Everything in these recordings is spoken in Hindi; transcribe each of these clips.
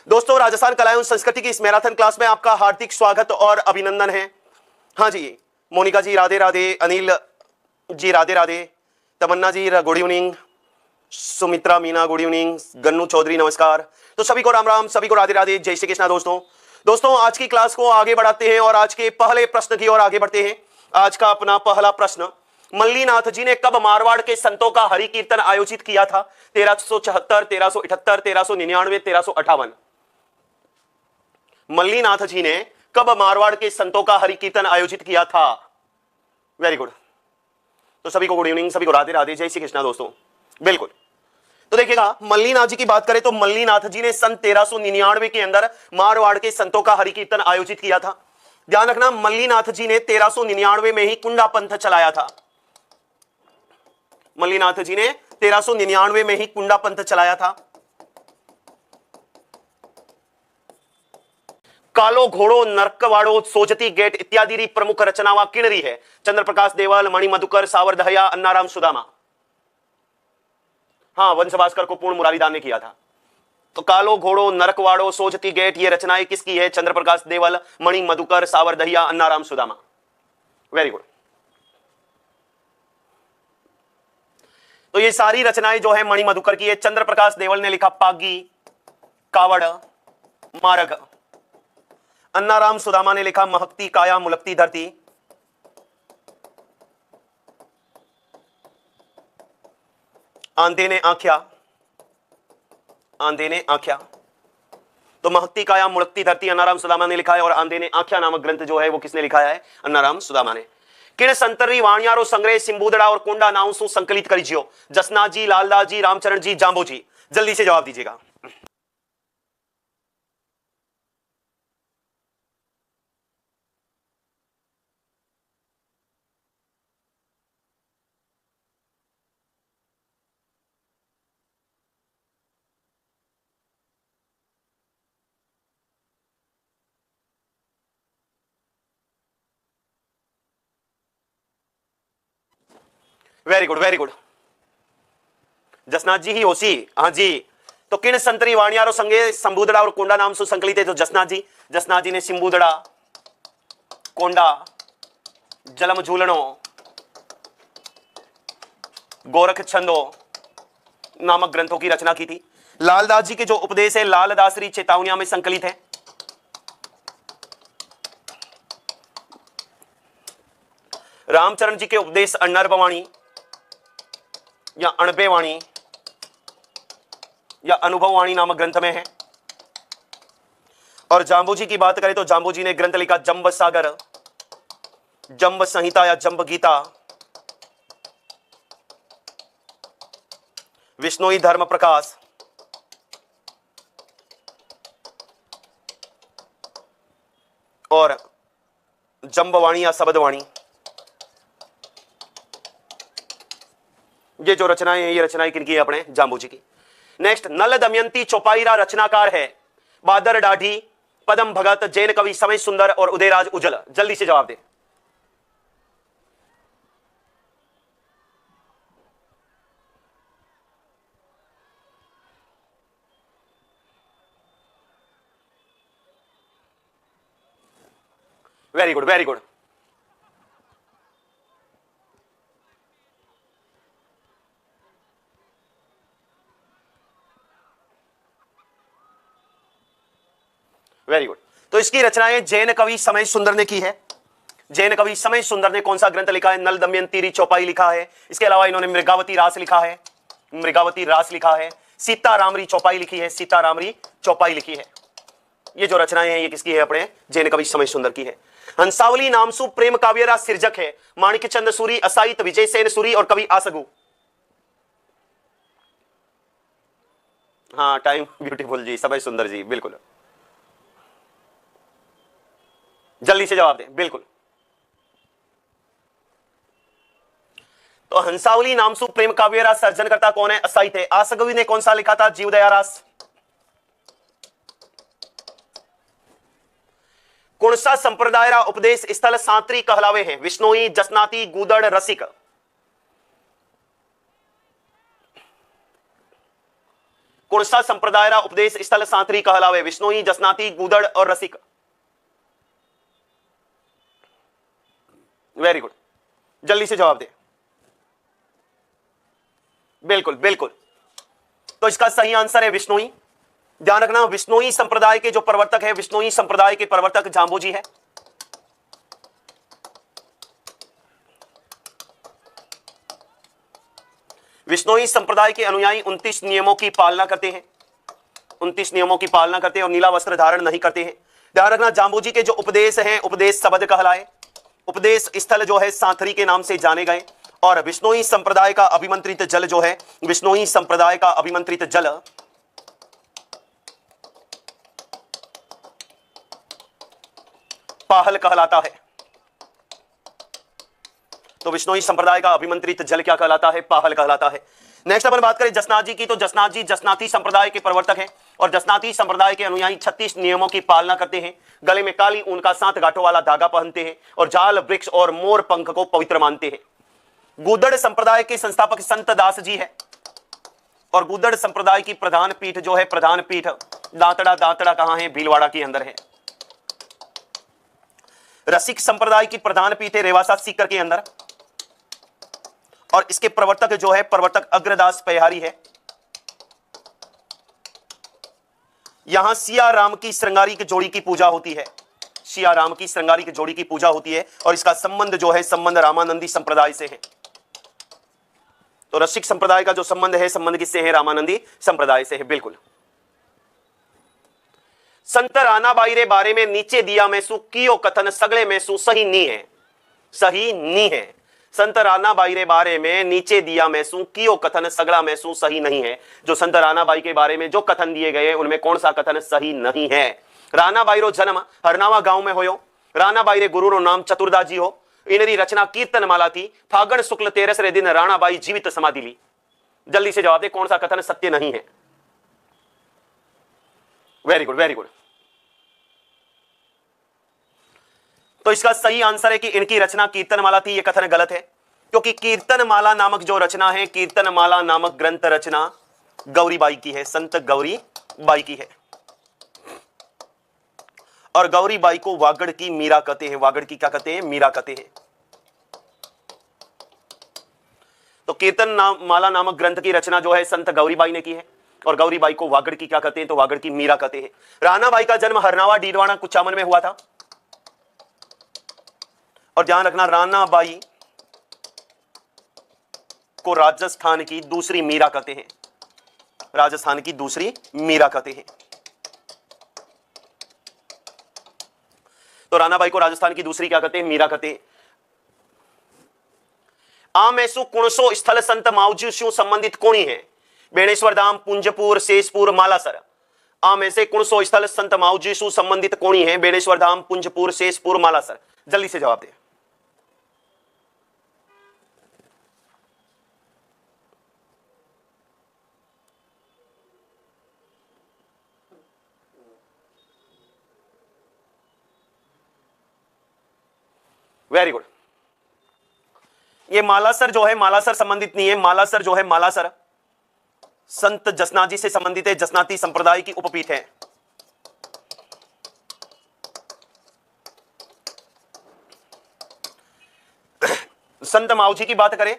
दोस्तों, राजस्थान कला एवं संस्कृति की इस मैराथन क्लास में आपका हार्दिक स्वागत और अभिनंदन है। हाँ जी, Monika ji Radhe Radhe, Anil ji Radhe Radhe, Tamanna ji good evening, Sumitra Meena good evening, Gannu Chaudhary नमस्कार। तो सभी को राम राम, सभी को राधे राधे, जय श्री कृष्णा। दोस्तों आज की क्लास को आगे बढ़ाते हैं और आज के पहले प्रश्न की ओर आगे बढ़ते हैं। आज का अपना पहला प्रश्न, मल्लीनाथ जी ने कब मारवाड़ के संतों का हरि कीर्तन आयोजित किया था? 1374, 1378, 1399, 1358। मल्लीनाथ जी ने कब मारवाड़ के संतों का हरि कीर्तन आयोजित किया था? Very good. तो सभी को गुड इवनिंग, सभी को राधे राधे, जय श्री कृष्णा। दोस्तों बिल्कुल, तो देखिएगा मल्लीनाथ जी की बात करें तो मल्लीनाथ जी ने सन 1399 के अंदर मारवाड़ के संतों का हरि कीर्तन आयोजित किया था। ध्यान रखना, मल्लीनाथ जी ने 1399 में ही कुंडा पंथ चलाया था। मल्लीनाथ जी ने 1399 में ही कुंडा पंथ चलाया था। कालो घोड़ो, नरकवाड़ो, सोजती गेट इत्यादि प्रमुख रचनावा किणरी है? चंद्रप्रकाश देवल, मणि मधुकर, सावरदहया, अन्नाराम सुदामा। हाँ, वंश भास्कर को पूर्ण मुरारीदान ने किया था। तो कालो घोड़ो, नरकवाड़ो, सोजती गेट, ये रचनाएं किसकी है? चंद्रप्रकाश देवल, मणि मधुकर, सावरदहया, अन्नाराम सुदामा। Very good. तो ये सारी रचनाएं जो है मणि मधुकर की है। चंद्रप्रकाश देवल ने लिखा पागी, कावड़, मारग। अन्नाराम सुदामा ने लिखा महकती काया, मुलकती धरती। आंधे ने आंख्या, आंधे ने आंख्या। तो महकती काया, मुलकती धरती अन्नाराम सुदामा ने लिखा है और आंधे ने आंख्या नामक ग्रंथ जो है वो किसने लिखा है? अन्नाराम सुदामा ने। किण संतरी वाणियारो संग्रह सिंबुदड़ा और कोंडा नाम सु संकलित करीजियो? जसनाथ जी, लालदास जी, रामचरण जी, जांबो जी। जल्दी से जवाब दीजिएगा। Very good, very good. Jasnath ji ही होसी। हाँ जी। तो किण संतरी वाणियारो संगे संबुदड़ा और कोंडा नाम सु संकलित है। तो जसनाथ जी ने सिंबुदड़ा, कोंडा, जलम झूलनो, गोरख छंदो नामक ग्रंथों की रचना की थी। लालदास जी के जो उपदेश है लालदासरी चेतावनियां में संकलित है। रामचरण जी के उपदेश अनर्बवाणी या अणबेवाणी या अनुभववाणी नामक ग्रंथ में है। और जांबू जी की बात करें तो जांबू जी ने ग्रंथ लिखा जंब सागर, जंब संहिता या जंब गीता, विष्णोई धर्म प्रकाश, और जंबवाणी या शब्दवाणी। ये जो रचनाएं हैं ये रचनाएं किनकी है? अपने जांबू जी की। नेक्स्ट, नल दमयंती चौपाईरा रचनाकार है? बादर डाढ़ी, पदम भगत, जैन कवि समय सुंदर और उदयराज उज्जल। जल्दी से जवाब दे। Very good, very good. Very good. तो इसकी रचनाएं जैन कवि समय सुंदर ने की है। जैन कवि समय सुंदर ने कौन सा ग्रंथ लिखा है? नल दमयंती चौपाई लिखा है। इसके अलावा इन्होंने मृगावती रास लिखा है, मृगावती रास लिखा है, सीतारामरी चौपाई लिखी है, सीतारामरी चौपाई लिखी है। ये जो रचनाएं हैं ये किसकी है? अपने जैन कवि समय सुंदर की है। हंसावली नामसु प्रेम काव्यरा सिर्जक है? माणिक चंद सूरी, असाहित विजय सेन सूरी और कवि आसगु। हाँ, टाइम ब्यूटीफुल जी, समय सुंदर जी, बिल्कुल। जल्दी से जवाब दें। बिल्कुल। तो हंसावली नामसु प्रेम काव्य सर्जन करता कौन है? असाहित है। आसगवी ने कौन सा लिखा था? जीवदया रास। कौन सा संप्रदाय रा उपदेश स्थल सांतरी कहलावे हैं? विष्णोई, जसनाती, गूदड़, रसिक। कौन कौन सा संप्रदाय रा उपदेश स्थल सांतरी कहलावे? विष्णोई, जसनाती, गूदड़ और रसिक। वेरी गुड, जल्दी से जवाब दे। बिल्कुल बिल्कुल, तो इसका सही आंसर है विष्णोई। ध्यान रखना, विष्णोई संप्रदाय के जो प्रवर्तक है, विष्णोई संप्रदाय के प्रवर्तक जाम्बोजी है। विष्णोई संप्रदाय के अनुयायी 29 नियमों की पालना करते हैं, 29 नियमों की पालना करते हैं और नीला वस्त्र धारण नहीं करते हैं। ध्यान रखना, जाम्बोजी के जो उपदेश हैं, उपदेश शब्द कहलाए, उपदेश स्थल जो है सांथरी के नाम से जाने गए। और विष्णोई संप्रदाय का अभिमंत्रित जल जो है, विष्णोई संप्रदाय का अभिमंत्रित जल पाहल कहलाता है। तो विष्णोई संप्रदाय का अभिमंत्रित जल क्या कहलाता है? पाहल कहलाता है। नेक्स्ट अपन बात करें जसनाथ जी की, तो जसनाथ जी जसनाती संप्रदाय के प्रवर्तक हैं और जसनाती संप्रदाय के अनुयायी 36 नियमों की पालना करते हैं। गले में काली ऊन का 7 गांठों वाला धागा पहनते हैं और जाल, वृक्ष और मोर पंख को पवित्र मानते हैं। गूदड़ संप्रदाय के संस्थापक संत दास जी है और गूदड़ संप्रदाय की प्रधान पीठ जो है, प्रधान पीठ दांतड़ा, दांतड़ा कहां है? भीलवाड़ा के अंदर है। रसिक संप्रदाय की प्रधान पीठ है रेवासा सीकर के अंदर और इसके प्रवर्तक जो है, प्रवर्तक अग्रदास पयहारी है। यहां सिया राम की श्रृंगारिक जोड़ी की पूजा होती है, सिया राम की श्रृंगारिक जोड़ी की पूजा होती है और इसका संबंध जो है, संबंध रामानंदी संप्रदाय से है। तो रसिक संप्रदाय का जो संबंध है, संबंध किससे है? रामानंदी संप्रदाय से है। बिल्कुल। संत रानाबाई रे बारे में नीचे दिया में सु कियो कथन सगले में सु सही नी है, सही नी है। संत रानाबाई रे बारे में नीचे दिया में सु कियो कथन सगड़ा में सु सही नहीं है। जो संत रानाबाई के बारे में जो कथन दिए गए उनमें कौन सा कथन सही नहीं है? रानाबाई रो जन्म हरनावा गांव में होयो। रानाबाई रे गुरु रो नाम चतुरदास जी हो। इनरी रचना कीर्तन माला थी। फागण शुक्ल 13 रे दिन रानाबाई जीवित समाधि ली। जल्दी से जवाब दे, कौन सा कथन सत्य नहीं है? Very good, very good. तो इसका सही आंसर है कि इनकी रचना कीर्तनमाला थी। यह कथन गलत है क्योंकि कीर्तनमाला नामक जो रचना है, कीर्तनमाला नामक ग्रंथ रचना गौरीबाई की है, संत गौरीबाई की है। और गौरीबाई को वागड़ की मीरा कहते हैं। वागड़ की क्या कहते हैं? मीरा कहते हैं। तो कीर्तनमाला नामक ग्रंथ की रचना जो है संत गौरीबाई ने की है और गौरीबाई को वागड़ की क्या कहते हैं? तो वागड़ की मीरा कहते हैं। रानाबाई का जन्म हरनावा डीडवाना कुचामन में हुआ था। और ध्यान रखना, रानाबाई को राजस्थान की दूसरी मीरा कहते हैं, राजस्थान की दूसरी मीरा कहते हैं। तो रानाबाई को राजस्थान की दूसरी क्या कहते हैं? मीरा कहते हैं। आमेसु कुणसो स्थल संत मावजू संबंधित कोणी है? बेणेश्वर धाम, पुंजपुर, शेषपुर, मालासर। आमे से कुणसो स्थल संत मावजू संबंधित कोणी है? बेणेश्वर धाम, पुंजपुर, शेषपुर, मालासर। जल्दी से जवाब दे। Very good. ये मालासर जो है, मालासर संबंधित नहीं है। मालासर जो है, मालासर संत जसनाथ जी से संबंधित है। जसनाती संप्रदाय की उपपीठ है। संत मावजी की बात करें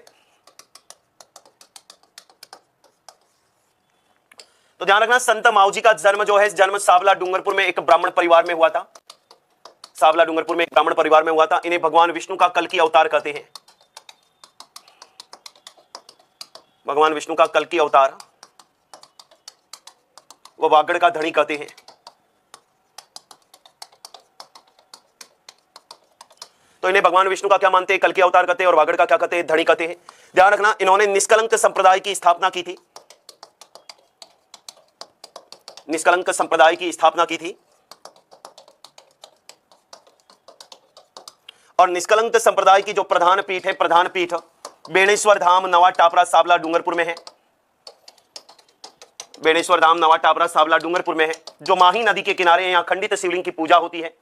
तो ध्यान रखना, संत मावजी का जन्म जो है, जन्म सावला डूंगरपुर में एक ब्राह्मण परिवार में हुआ था। सावला डूंगरपुर में एक ब्राह्मण परिवार में हुआ था। इन्हें भगवान विष्णु का कल की अवतार कहते हैं। भगवान विष्णु का कल की अवतार, वो वागड़ का धनी कहते हैं। तो इन्हें भगवान विष्णु का क्या मानते हैं? कल की अवतार कहते हैं। और वागड़ का क्या कहते हैं? धनी कहते हैं। ध्यान रखना, इन्होंने निष्कलंक संप्रदाय की स्थापना की थी। निष्कलंक संप्रदाय की स्थापना की थी और निष्कलंक संप्रदाय की जो प्रधान पीठ है, प्रधान पीठ बेणेश्वर धाम, नवा टापरा, सावला डूंगरपुर में है। बेणेश्वर धाम, नवा टापरा, सावला डूंगरपुर में है, जो माही नदी के किनारे है। यहाँ खंडित शिवलिंग की पूजा होती है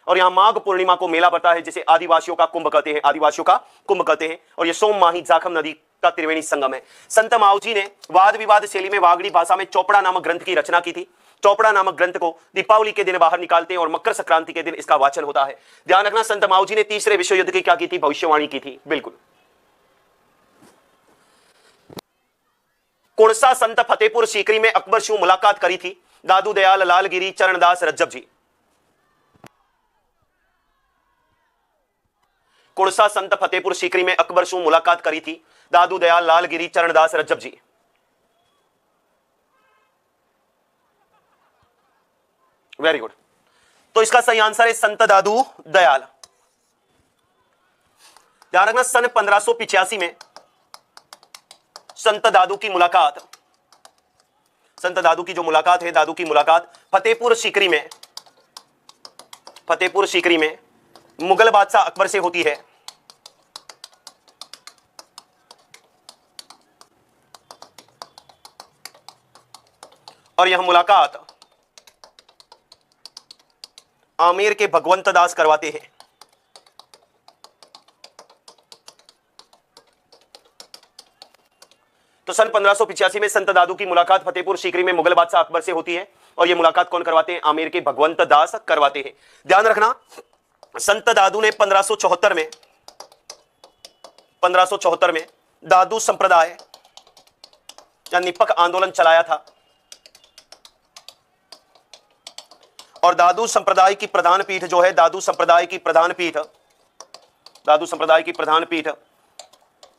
और यहाँ माघ पूर्णिमा को मेला पड़ता है, जिसे आदिवासियों का कुंभ कहते हैं। आदिवासियों का कुंभ कहते हैं। और ये सोम माही जाखम नदी का त्रिवेणी संगम है। संत मावजी ने वाद विवाद शैली में वागड़ी भाषा में चौपड़ा नामक ग्रंथ की रचना की थी। चौपड़ा नामक ग्रंथ को दीपावली के दिन बाहर निकालते हैं और मकर संक्रांति के दिन इसका वाचन होता है। ध्यान रखना, संत मावजी ने तीसरे विश्व युद्ध की क्या की थी? भविष्यवाणी की थी। बिल्कुल। कौन सा संत फतेहपुर सीकरी में अकबर से मुलाकात करी थी? दादू दयाल, लालगिरी, चरणदास, रज्जब जी। कौन सा संत फतेहपुर सीकरी में अकबर से मुलाकात करी थी? दादू दयाल, लालगिरी, चरणदास, रज्जब जी। Very good. तो इसका सही आंसर है संत दादू दयाल। ध्यान रखना, सन 1585 में संत दादू की मुलाकात, संत दादू की जो मुलाकात है, दादू की मुलाकात फतेहपुर सीकरी में, फतेहपुर सीकरी में मुगल बादशाह अकबर से होती है। और यह मुलाकात आमेर के भगवंत दास करवाते हैं। तो सन 1585 में संत दादू की मुलाकात फतेहपुर सीकरी में मुगल बादशाह अकबर से होती है और यह मुलाकात कौन करवाते हैं? आमेर के भगवंत दास करवाते हैं। ध्यान रखना, संत दादू ने 1574 में दादू संप्रदाय या निपक आंदोलन चलाया था और दादू संप्रदाय की प्रधान पीठ जो है, दादू संप्रदाय की प्रधान पीठ, दादू संप्रदाय की प्रधान पीठ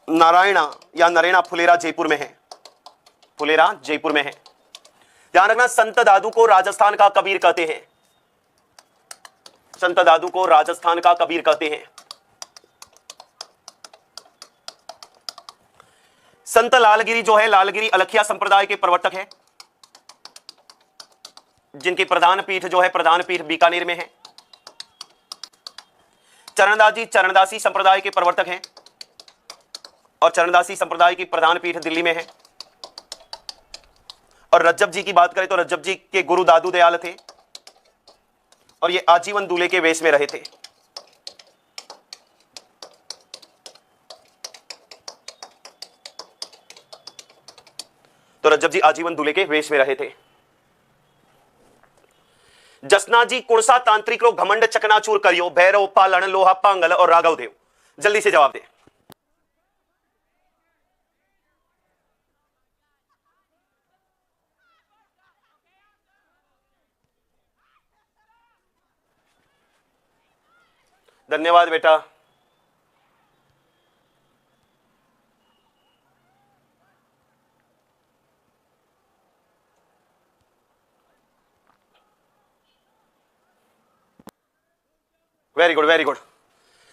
नारायणा या नरेना फुलेरा जयपुर में है, फुलेरा जयपुर में है। ध्यान रखना, संत दादू को राजस्थान का कबीर कहते हैं, संत दादू को राजस्थान का कबीर कहते हैं। संत लालगिरी जो है, लालगिरी अलखिया संप्रदाय के प्रवर्तक हैं, जिनकी प्रधान पीठ जो है, प्रधान पीठ बीकानेर में है। चरणदास जी चरणदासी संप्रदाय के प्रवर्तक हैं और चरणदासी संप्रदाय की प्रधान पीठ दिल्ली में है। और रज्जब जी की बात करें तो रज्जब जी के गुरु दादू दयाल थे और ये आजीवन दूल्हे के वेश में रहे थे। तो रज्जब जी आजीवन दूल्हे के वेश में रहे थे। जसना जी कुणसा तांत्रिक रो घमंड चकनाचूर करियो, भैरव, पालन, लोहा, पांगल और राघव देव। जल्दी से जवाब दे। धन्यवाद बेटा। Very good, very good.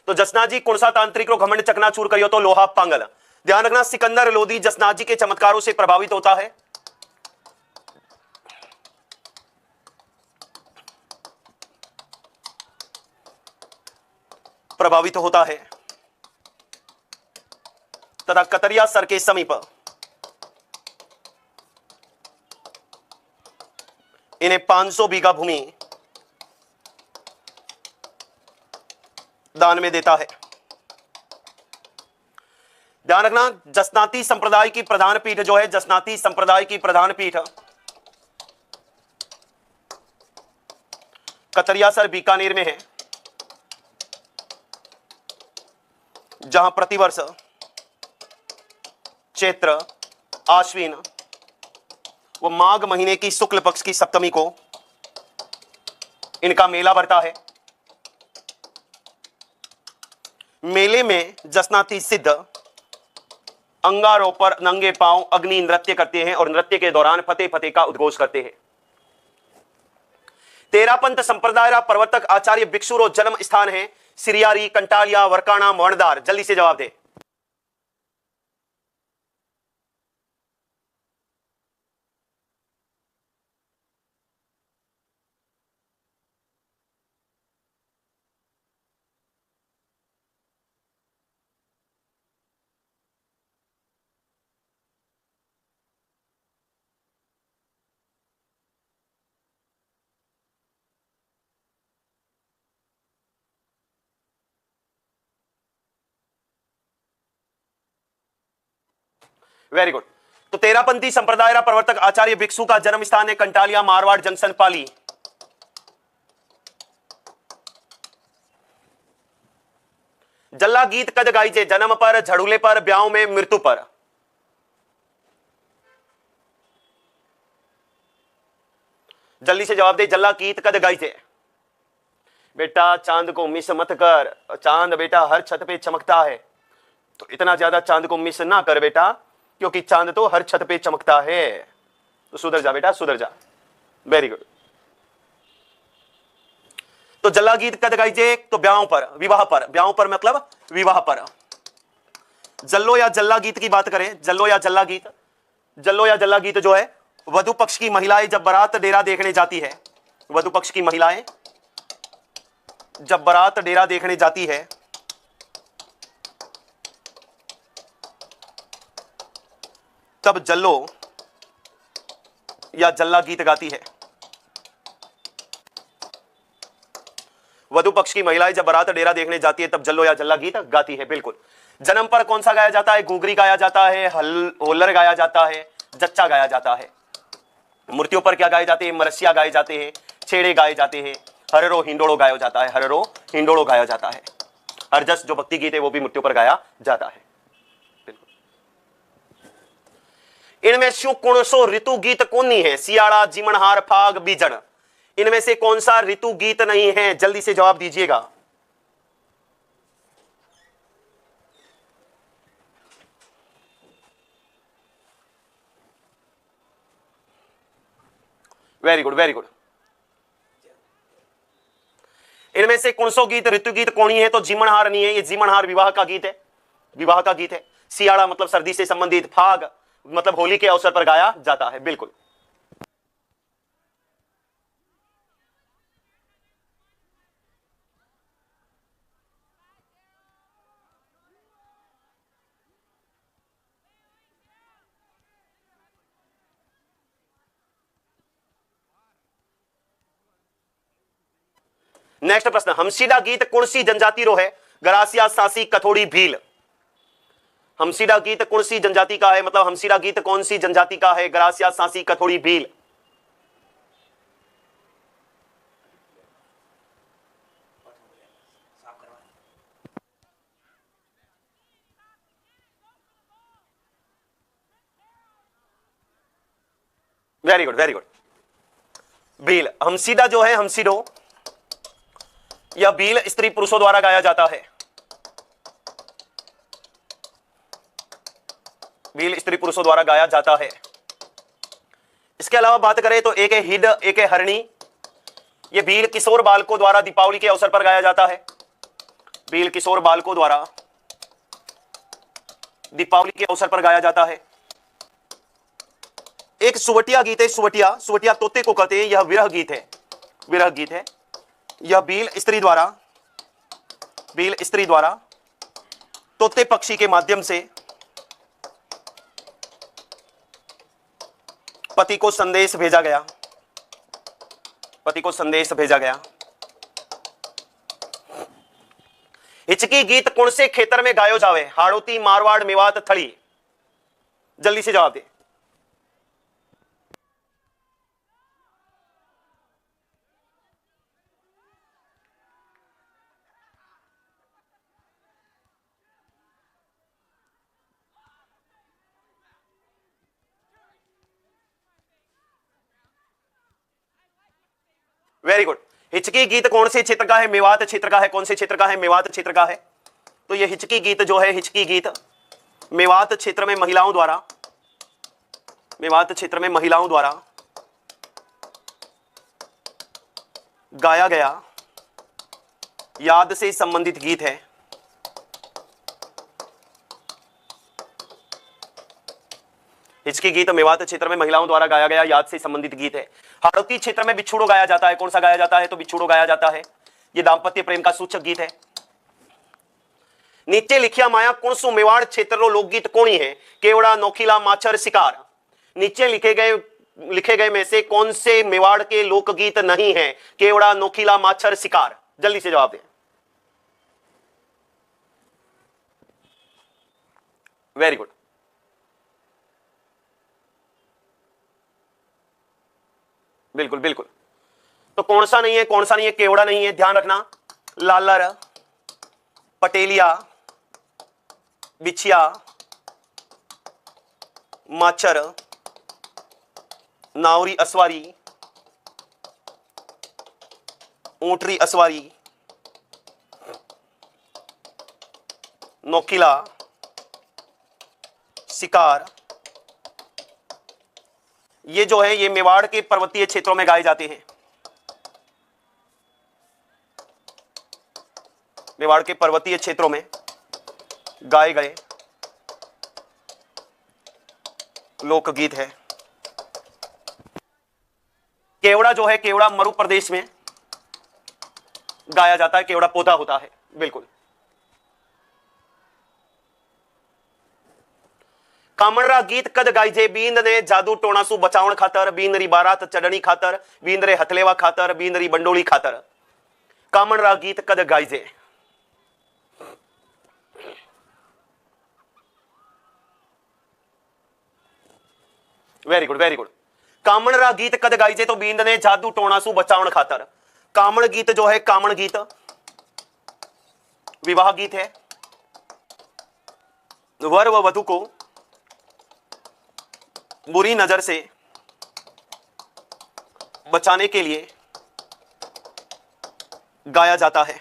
तो जसना जी कुणसा तांत्रिक रो घमंड चकनाचूर करियो तो लोहा पांगल। ध्यान रखना, सिकंदर लोधी जसना जी के चमत्कारों से प्रभावित होता है। प्रभावित होता है तथा कतरिया सर के समीप इन्हें 500 बीघा भूमि दान में देता है। ध्यान रखना, जसनाती संप्रदाय की प्रधान पीठ जो है, जसनाती संप्रदाय की प्रधान पीठ कतरियासर बीकानेर में है, जहां प्रतिवर्ष चैत्र, आश्विन व माघ महीने की शुक्ल पक्ष की सप्तमी को इनका मेला बढ़ता है। मेले में जसनाती सिद्ध अंगारों पर नंगे पांव अग्नि नृत्य करते हैं और नृत्य के दौरान फतेह फतेह का उद्घोष करते हैं। तेरापंथ संप्रदाय का प्रवर्तक आचार्य भिक्षुरो जन्म स्थान है सिरियारी, कंटालिया, वरकाना, मोहनदार। जल्दी से जवाब दे। Very good. तो तेरापंथी संप्रदाय प्रवर्तक आचार्य भिक्षु का जन्म स्थान है कंटालिया, मारवाड़ जंक्शन, पाली। जल्ला गीत कद गाइजे, जन्म पर, झड़ूले पर, ब्याह में, मृत्यु पर। जल्दी से जवाब दे, जल्ला गीत कद गाइजे। बेटा चांद को मिस मत कर, चांद बेटा हर छत पे चमकता है, तो इतना ज्यादा चांद को मिस ना कर बेटा, क्योंकि चांद तो हर छत पे चमकता है। तो सुधर जा बेटा, सुधर जा। Very good. तो जल्ला गीत कद गाइजे, तो ब्याह पर, विवाह पर, ब्याह पर मतलब विवाह पर। जल्लो या जल्ला गीत की बात करें, जल्लो या जल्ला गीत, जल्लो या जल्ला गीत जो है, वधु पक्ष की महिलाएं जब बारात डेरा देखने जाती है, वधु पक्ष की महिलाएं जब बारात डेरा देखने जाती है, तब जल्लो या जल्ला गीत गाती है। वधु पक्ष की महिलाएं जब बारात डेरा देखने जाती है तब जल्लो या जल्ला गीत गाती है, बिल्कुल। जन्म पर कौन सा गाया जाता है? घुघरी गाया जाता है, होल्लर गाया जाता है, जच्चा गाया जाता है। मृत्यु पर क्या गाए जाते हैं? मरसिया गाए जाते हैं, छेड़े गाए जाते हैं, हररो हिंडोड़ो गाया जाता है, हररो हिंडोड़ो गाया जाता है। हरजस जो भक्ति गीत है वो भी मृत्यु पर गाया जाता है। इनमें से कौन सो ऋतु गीत कौन नहीं है? सियाड़ा, जीमनहार, फाग, बीजन। इनमें से कौन सा ऋतु गीत नहीं है? जल्दी से जवाब दीजिएगा। Very good, very good. इनमें से कौन सो गीत ऋतु गीत कौन है? तो जीमनहार नहीं है, ये जीमनहार विवाह का गीत है, विवाह का गीत है। सियाड़ा मतलब सर्दी से संबंधित, फाग मतलब होली के अवसर पर गाया जाता है, बिल्कुल। नेक्स्ट प्रश्न, हमसीडा गीत कौन सी जनजाति रो है? गरासिया, सासी, कथोड़ी, भील। हमसीडा गीत कौन सी जनजाति का है? मतलब हमसीडा गीत कौन सी जनजाति का है? गरासिया, सासी, Kathodi, Bhil. Very good, very good. Bhil, हमसीडा जो है, हमसीडो या भील स्त्री पुरुषों द्वारा गाया जाता है। भील स्त्री पुरुषों द्वारा गाया जाता है। इसके अलावा बात करें तो एक है हिड, एक है हरणी। ये भील किशोर बालकों द्वारा दीपावली के अवसर पर गाया जाता है। भील किशोर बालकों द्वारा दीपावली के अवसर पर गाया जाता है। एक सुवटिया गीत है, सुवटिया, सुवटिया तोते को कहते हैं, यह विरह गीत है, विरह गीत है। यह भील स्त्री द्वारा, भील स्त्री द्वारा तोते पक्षी के माध्यम से पति को संदेश भेजा गया, पति को संदेश भेजा गया। हिचकी गीत कौन से खेतर में गायो जावे? हाड़ौती, मारवाड़, मेवात, थड़ी। जल्दी से जवाब दे। Very good. हिचकी गीत कौन से क्षेत्र का है? मेवात क्षेत्र का है। कौन से क्षेत्र का है? मेवात क्षेत्र का है। तो ये हिचकी गीत जो है, हिचकी गीत मेवात क्षेत्र में महिलाओं द्वारा, मेवात क्षेत्र में महिलाओं द्वारा गाया गया याद से संबंधित गीत है। हिचकी गीत मेवात क्षेत्र में महिलाओं द्वारा गाया गया याद से संबंधित गीत है। हाड़ौती क्षेत्र में बिछुड़ो गाया जाता है। कौन सा गाया जाता है? तो बिछुड़ो गाया जाता है। यह दाम्पत्य प्रेम का सूचक गीत है। नीचे लिखिया माया कौन सो मेवाड़ क्षेत्र रो लोकगीत कोनी है? केवड़ा, नौखीला, माछर, शिकार। नीचे लिखे गए में से कौन से मेवाड़ के लोकगीत नहीं है? केवड़ा, नौखीला, माछर, शिकार। जल्दी से जवाब दें। Very good. बिल्कुल बिल्कुल। तो कौन सा नहीं है, कौन सा नहीं है, केवड़ा नहीं है, ध्यान रखना। लालर, पटेलिया, बिछिया, माचर, नावरी असवारी, ऊंटरी असवारी, नोकिला, शिकार, ये जो है ये मेवाड़ के पर्वतीय क्षेत्रों में गाए जाते हैं। मेवाड़ के पर्वतीय क्षेत्रों में गाए गए लोकगीत है। केवड़ा जो है, केवड़ा मरु प्रदेश में गाया जाता है, केवड़ा पौधा होता है। बिल्कुल। कामणरा गीत कद गाइजे, बींद ने जादू टोना सु बचावण खातर, बींद री बारात चढ़नी खातर, बींद रे हथलेवा खातर, बींद री बंडोली खातर। कामणरा गीत कद गाइजे। Very good very good. कामणरा गीत कद गाइजे, तो बींद ने जादू टोना सु बचावण खातर। कामण गीत जो है, कामण गीत विवाह गीत है। वर व वधु को बुरी नजर से बचाने के लिए गाया जाता है,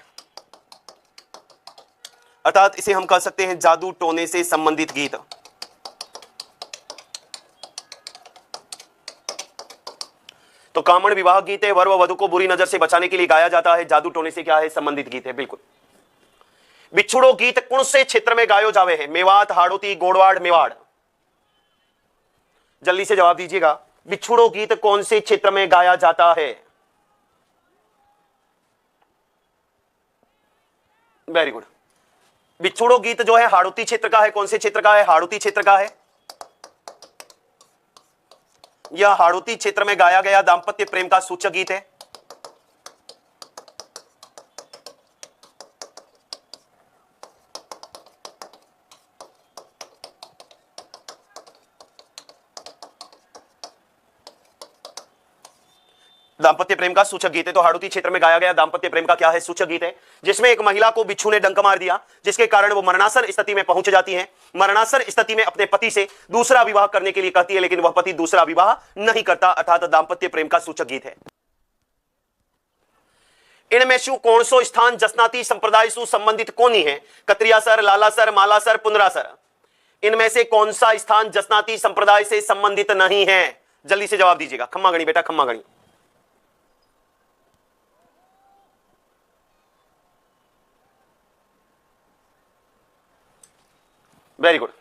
अर्थात इसे हम कह सकते हैं जादू टोने से संबंधित गीत। तो कामण विवाह गीत है, वर व वधु को बुरी नजर से बचाने के लिए गाया जाता है, जादू टोने से क्या है, संबंधित गीत है। बिल्कुल। बिछुड़ो गीत कौन से क्षेत्र में गायो जावे है? मेवात, हाड़ौती, गोड़वाड़, मेवाड़। जल्दी से जवाब दीजिएगा। बिछुड़ो गीत कौन से क्षेत्र में गाया जाता है? Very good. बिछुड़ो गीत जो है हाड़ौती क्षेत्र का है। कौन से क्षेत्र का है? हाड़ौती क्षेत्र का है। यह हाड़ौती क्षेत्र में गाया गया दांपत्य प्रेम का सूचक गीत है। दांपत्य प्रेम का सूचक गीत है। तो हाड़ौती क्षेत्र में गाया गया दांपत्य प्रेम का क्या है? सूचक गीत है, जिसमें एक महिला को बिच्छू ने डंक मार दिया, जिसके कारण वो मरणासन स्थिति में पहुंच जाती है। मरणासन स्थिति में अपने पति से दूसरा विवाह करने के लिए कहती है, लेकिन वह पति दूसरा विवाह नहीं करता, अर्थात दांपत्य प्रेम का सूचक गीत है। इनमें से कौन सो स्थान जसनाती संप्रदाय से संबंधित कोनी है? कतरियासर, लालासर, मालासर, पुनरासर। इनमें से कौन सा स्थान जसनाती संप्रदाय से संबंधित नहीं है? जल्दी से जवाब दीजिएगा। खम्मा गणी बेटा, खम्मा गणी। Very good.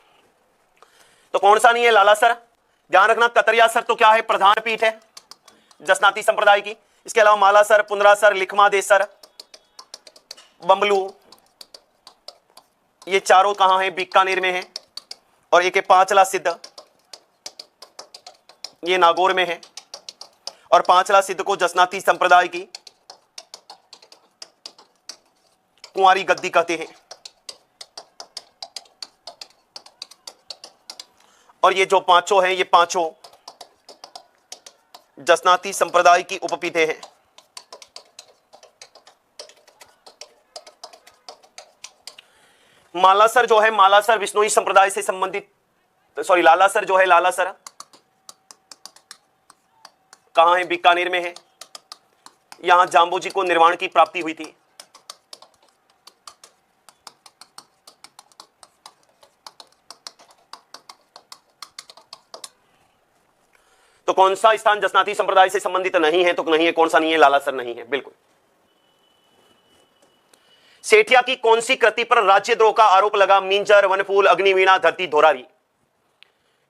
तो कौन सा नहीं है? लालासर। ध्यान रखना, कतरियासर तो क्या है? प्रधान पीठ है जसनाती संप्रदाय की। इसके अलावा मालासर, पुनरासर, लिखमादेसर, बम्बलू, ये चारों कहां है? बीकानेर में है। और एक है पांचला सिद्ध, ये नागौर में है। और पांचला सिद्ध को जसनाती संप्रदाय की कुंवारी गद्दी कहते हैं। और ये जो पांचों हैं, ये पांचों जसनाती संप्रदाय की उपपीठे हैं। मालासर जो है, मालासर विष्णुई संप्रदाय से संबंधित, सॉरी लालासर जो है, लालासर कहां है? बीकानेर में है। यहां जाम्बू जी को निर्वाण की प्राप्ति हुई थी। तो कौन सा स्थान जसनाती संप्रदाय से संबंधित नहीं है? तो नहीं है। कौन सा नहीं है? लालासर नहीं है। बिल्कुल। सेठिया की कौन सी कृति पर राज्यद्रोह का आरोप लगा? मिंजर, वनफूल, अग्निवीणा, धरती धोरारी।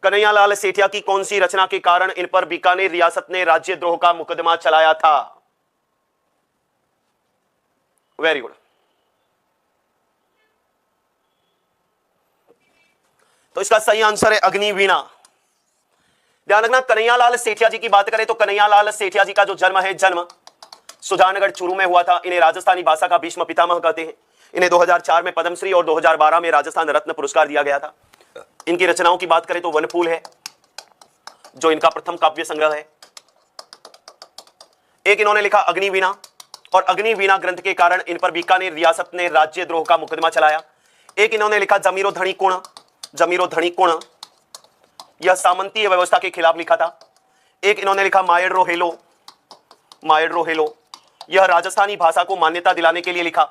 कन्हैयालाल सेठिया की कौन सी रचना के कारण इन पर बीकानेर रियासत ने राज्यद्रोह का मुकदमा चलाया था? Very good. तो इसका सही आंसर है अग्निवीणा। ध्यान रखना, कन्हैयालाल सेठिया जी की बात करें तो कन्हैयालाल सेठिया जी का जो जन्म है, जन्म सुजानगढ़ चूरू में हुआ था। इन्हें राजस्थानी भाषा का भीष्म पितामह कहते हैं। इन्हें 2004 में पद्मश्री और 2012 में राजस्थान रत्न पुरस्कार दिया गया था। इनकी रचनाओं की बात करें तो वनफूल है जो इनका प्रथम काव्य संग्रह है। एक इन्होंने लिखा अग्निवीणा, और अग्निवीणा ग्रंथ के कारण इन पर बीकानेर रियासत ने राज्यद्रोह का मुकदमा चलाया। एक इन्होंने लिखा जमीरो धणी कुण, जमीरो धणी कुण, यह सामंतीय व्यवस्था के खिलाफ लिखा था। एक इन्होंने लिखा मायडरो हेलो, मायडरो हेलो, यह राजस्थानी भाषा को मान्यता दिलाने के लिए लिखा।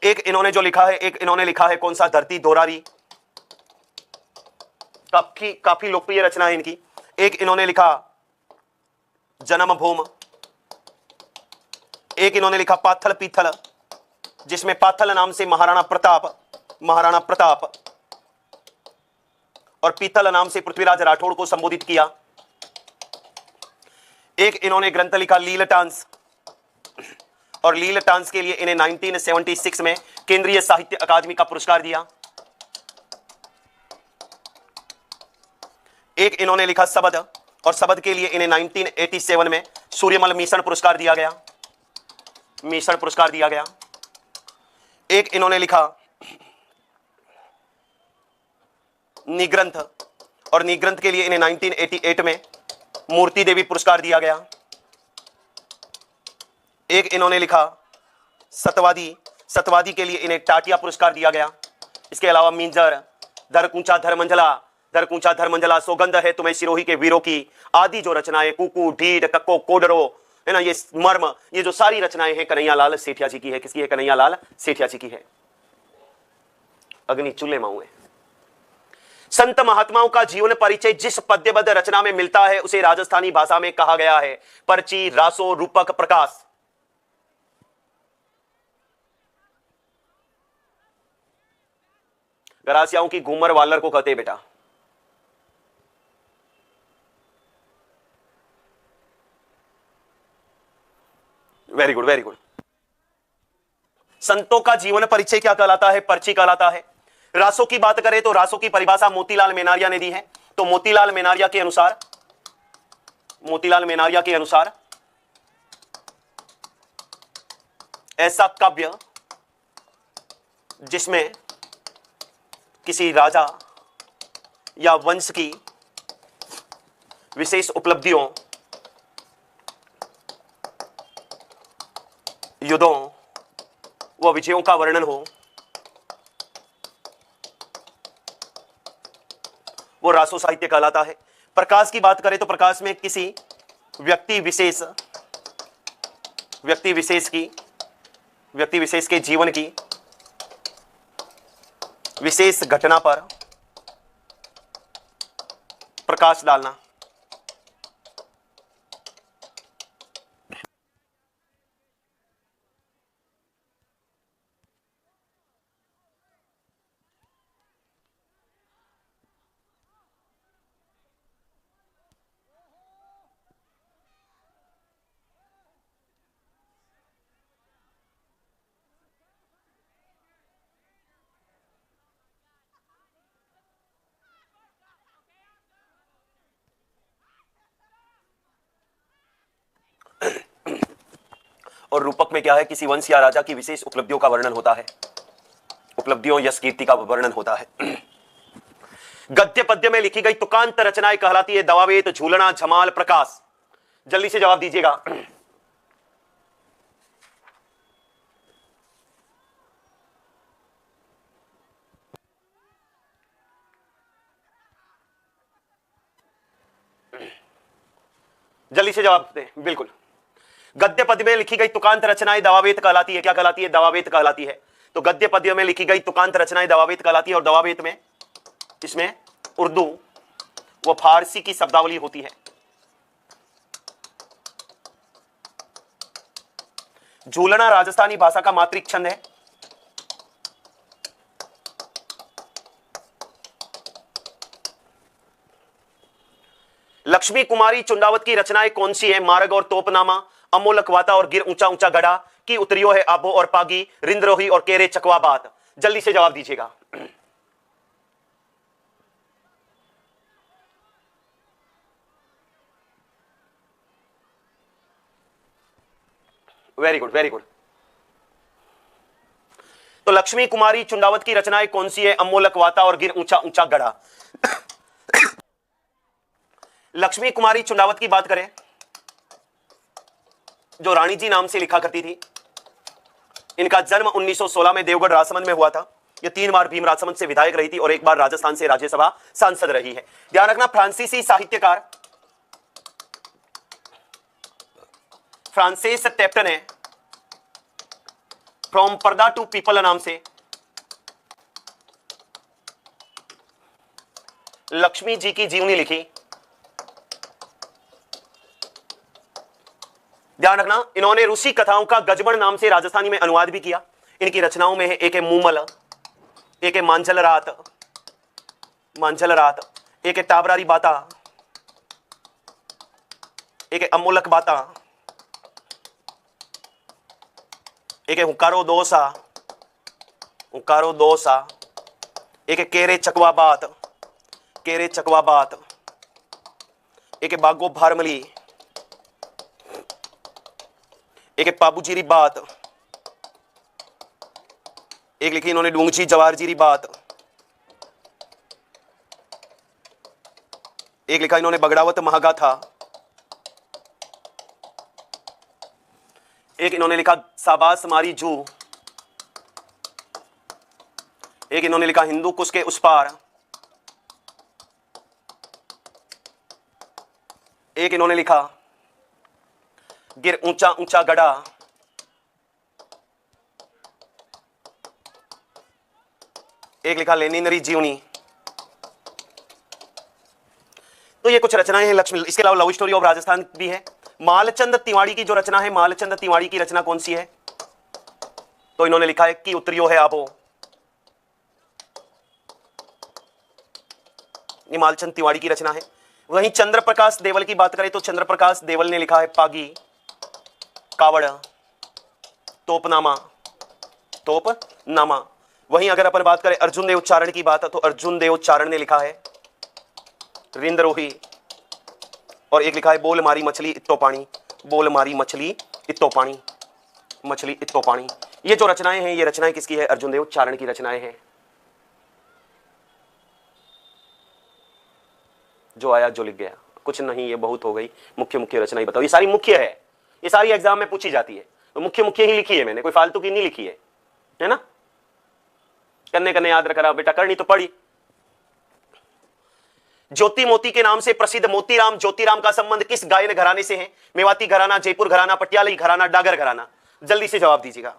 एक इन्होंने जो लिखा है, एक इन्होंने लिखा है कौन सा, धरती दोरारी, काफी लोकप्रिय रचना है इनकी। एक इन्होंने लिखा जन्म भूम, एक इन्होंने लिखा पाथल पीथल, जिसमें पाथल नाम से महाराणा प्रताप और पीथल नाम से पृथ्वीराज राठौड़ को संबोधित किया। एक इन्होंने ग्रंथ लिखा लील टांस, और लील टांस के लिए इन्हें 1976 में केंद्रीय साहित्य अकादमी का पुरस्कार दिया। एक इन्होंने लिखा शबद, और शबद के लिए इन्हें 1987 में सूर्यमल मिशन पुरस्कार दिया गया, मिशन पुरस्कार दिया गया। एक इन्होंने लिखा निग्रंथ, और निग्रंथ के लिए इन्हें 1988 में मूर्ति देवी पुरस्कार दिया गया। एक इन्होंने लिखा सतवादी, सतवादी के लिए इन्हें टाटिया पुरस्कार दिया गया। इसके अलावा मिंजर, धरकूंचा धर्मंजला, सौगंध है तुम्हें सिरोही के वीरों की, आदि जो रचनाएं, कुकू, ढीड, कक्को, कोडरो, है ना, ये मर्म, ये जो सारी रचनाएं हैं कन्हैयालाल सेठिया जी की है। किसकी है? कन्हैयालाल सेठिया जी की है। अग्नि चूल्हे माऊ है। संत महात्माओं का जीवन परिचय जिस पद्यबद्ध रचना में मिलता है उसे राजस्थानी भाषा में कहा गया है पर्ची, रासो, रूपक, प्रकाश। गरासियाओं की घूमर वालर को कहते बेटा। Very good, very good. संतों का जीवन परिचय क्या कहलाता है? पर्ची कहलाता है। रासों की बात करें तो रासों की परिभाषा मोतीलाल मेनारिया ने दी है। तो मोतीलाल मेनारिया के अनुसार ऐसा काव्य जिसमें किसी राजा या वंश की विशेष उपलब्धियों, युद्धों व विजयों का वर्णन हो, वो रासो साहित्य कहलाता है। प्रकाश की बात करें तो प्रकाश में किसी व्यक्ति विशेष के जीवन की विशेष घटना पर प्रकाश डालना। और रूपक में क्या है? किसी वंश या राजा की विशेष उपलब्धियों का वर्णन होता है, उपलब्धियों यश कीर्ति का वर्णन होता है। गद्य पद्य में लिखी गई तुकांत रचनाएं कहलाती है दवावेत, झूलना, झमाल, प्रकाश। जल्दी से जवाब दीजिएगा। जल्दी से जवाब दें। बिल्कुल, गद्य पद्य में लिखी गई तुकांत रचनाएं दवावेत कहलाती है। क्या कहलाती है? दवावेत कहलाती है। तो गद्य पद्य में लिखी गई तुकांत रचनाएं दवावेत कहलाती है। और दवावेत में इसमें उर्दू व फारसी की शब्दावली होती है। झूलना राजस्थानी भाषा का मातृक छंद है। लक्ष्मी कुमारी चुंडावत की रचनाएं कौन सी है? मार्ग और तोपनामा, अमोलक वाता और गिर ऊंचा ऊंचा गढ़ा, की उतरियो है आबो और पागी, रिंद्रोही और केरे चकवा बात। जल्दी से जवाब दीजिएगा। Very good, very good. तो लक्ष्मी कुमारी चुंडावत की रचनाएं कौन सी है? अमोलक वाता और गिर ऊंचा ऊंचा गढ़ा। लक्ष्मी कुमारी चुंडावत की बात करें, जो रानी जी नाम से लिखा करती थी, इनका जन्म 1916 में देवगढ़ राजसमंद में हुआ था। ये 3 बार भीम राजसमंद से विधायक रही थी और 1 बार राजस्थान से राज्यसभा सांसद रही है। ध्यान रखना, फ्रांसीसी साहित्यकार फ्रांसिस टेप्टन है, फ्रॉम पर्दा टू पीपल नाम से लक्ष्मी जी की जीवनी लिखी। ध्यान रखना, इन्होंने रूसी कथाओं का गजबड़ नाम से राजस्थानी में अनुवाद भी किया। इनकी रचनाओं में है एक है मूमल, एक है मांझल रात, एक है टाबरारी बाता, एक है अमूलक बाता, एक है हुकारो दोसा, एक है केरे चकवा बात, एक है बागो भारमली, एक है पाबूजीरी बात, एक लिखी इन्होंने डूंगची जवारजीरी बात, एक लिखा इन्होंने बगड़ावत महागाथा, एक इन्होंने लिखा साबास मारी जू, एक इन्होंने लिखा हिंदू कुश के उस पार, एक इन्होंने लिखा गिर ऊंचा ऊंचा गड़ा, एक लिखा लेनिनरी जीवनी। तो ये कुछ रचनाएं हैं लक्ष्मी। इसके अलावा लव स्टोरी ऑफ राजस्थान भी है। मालचंद तिवाड़ी की जो रचना है, मालचंद तिवाड़ी की रचना कौन सी है? तो इन्होंने लिखा है कि उतरियो है आपो। ये मालचंद तिवाड़ी की रचना है। वहीं चंद्र प्रकाश देवल की बात करें तो चंद्र प्रकाश देवल ने लिखा है पागी, कावड़, तोपनामा। वहीं अगर अपन बात करें अर्जुन देव उच्चारण की बात है तो अर्जुन देव उच्चारण ने लिखा है रिंदरोही, और एक लिखा है बोल मारी मछली इत्तो पानी, बोल मारी मछली इत्तो पानी, मछली इत्तो पानी। ये जो रचनाएं हैं, ये रचनाएं किसकी है? अर्जुन देव उच्चारण की रचनाएं हैं। जो आया जो लिख गया, कुछ नहीं, ये बहुत हो गई। मुख्य मुख्य रचनाएं बताओ। ये सारी मुख्य है, ये सारी एग्जाम में पूछी जाती है, तो मुख्य मुख्य ही लिखी है मैंने, कोई फालतू की नहीं लिखी है ना। करने याद रखा बेटा, करनी तो पड़ी। ज्योति मोती के नाम से प्रसिद्ध मोतीराम ज्योतिराम का संबंध किस गायन घराने से है? मेवाती घराना, जयपुर घराना, पटियाला घराना, डागर घराना? जल्दी से जवाब दीजिएगा।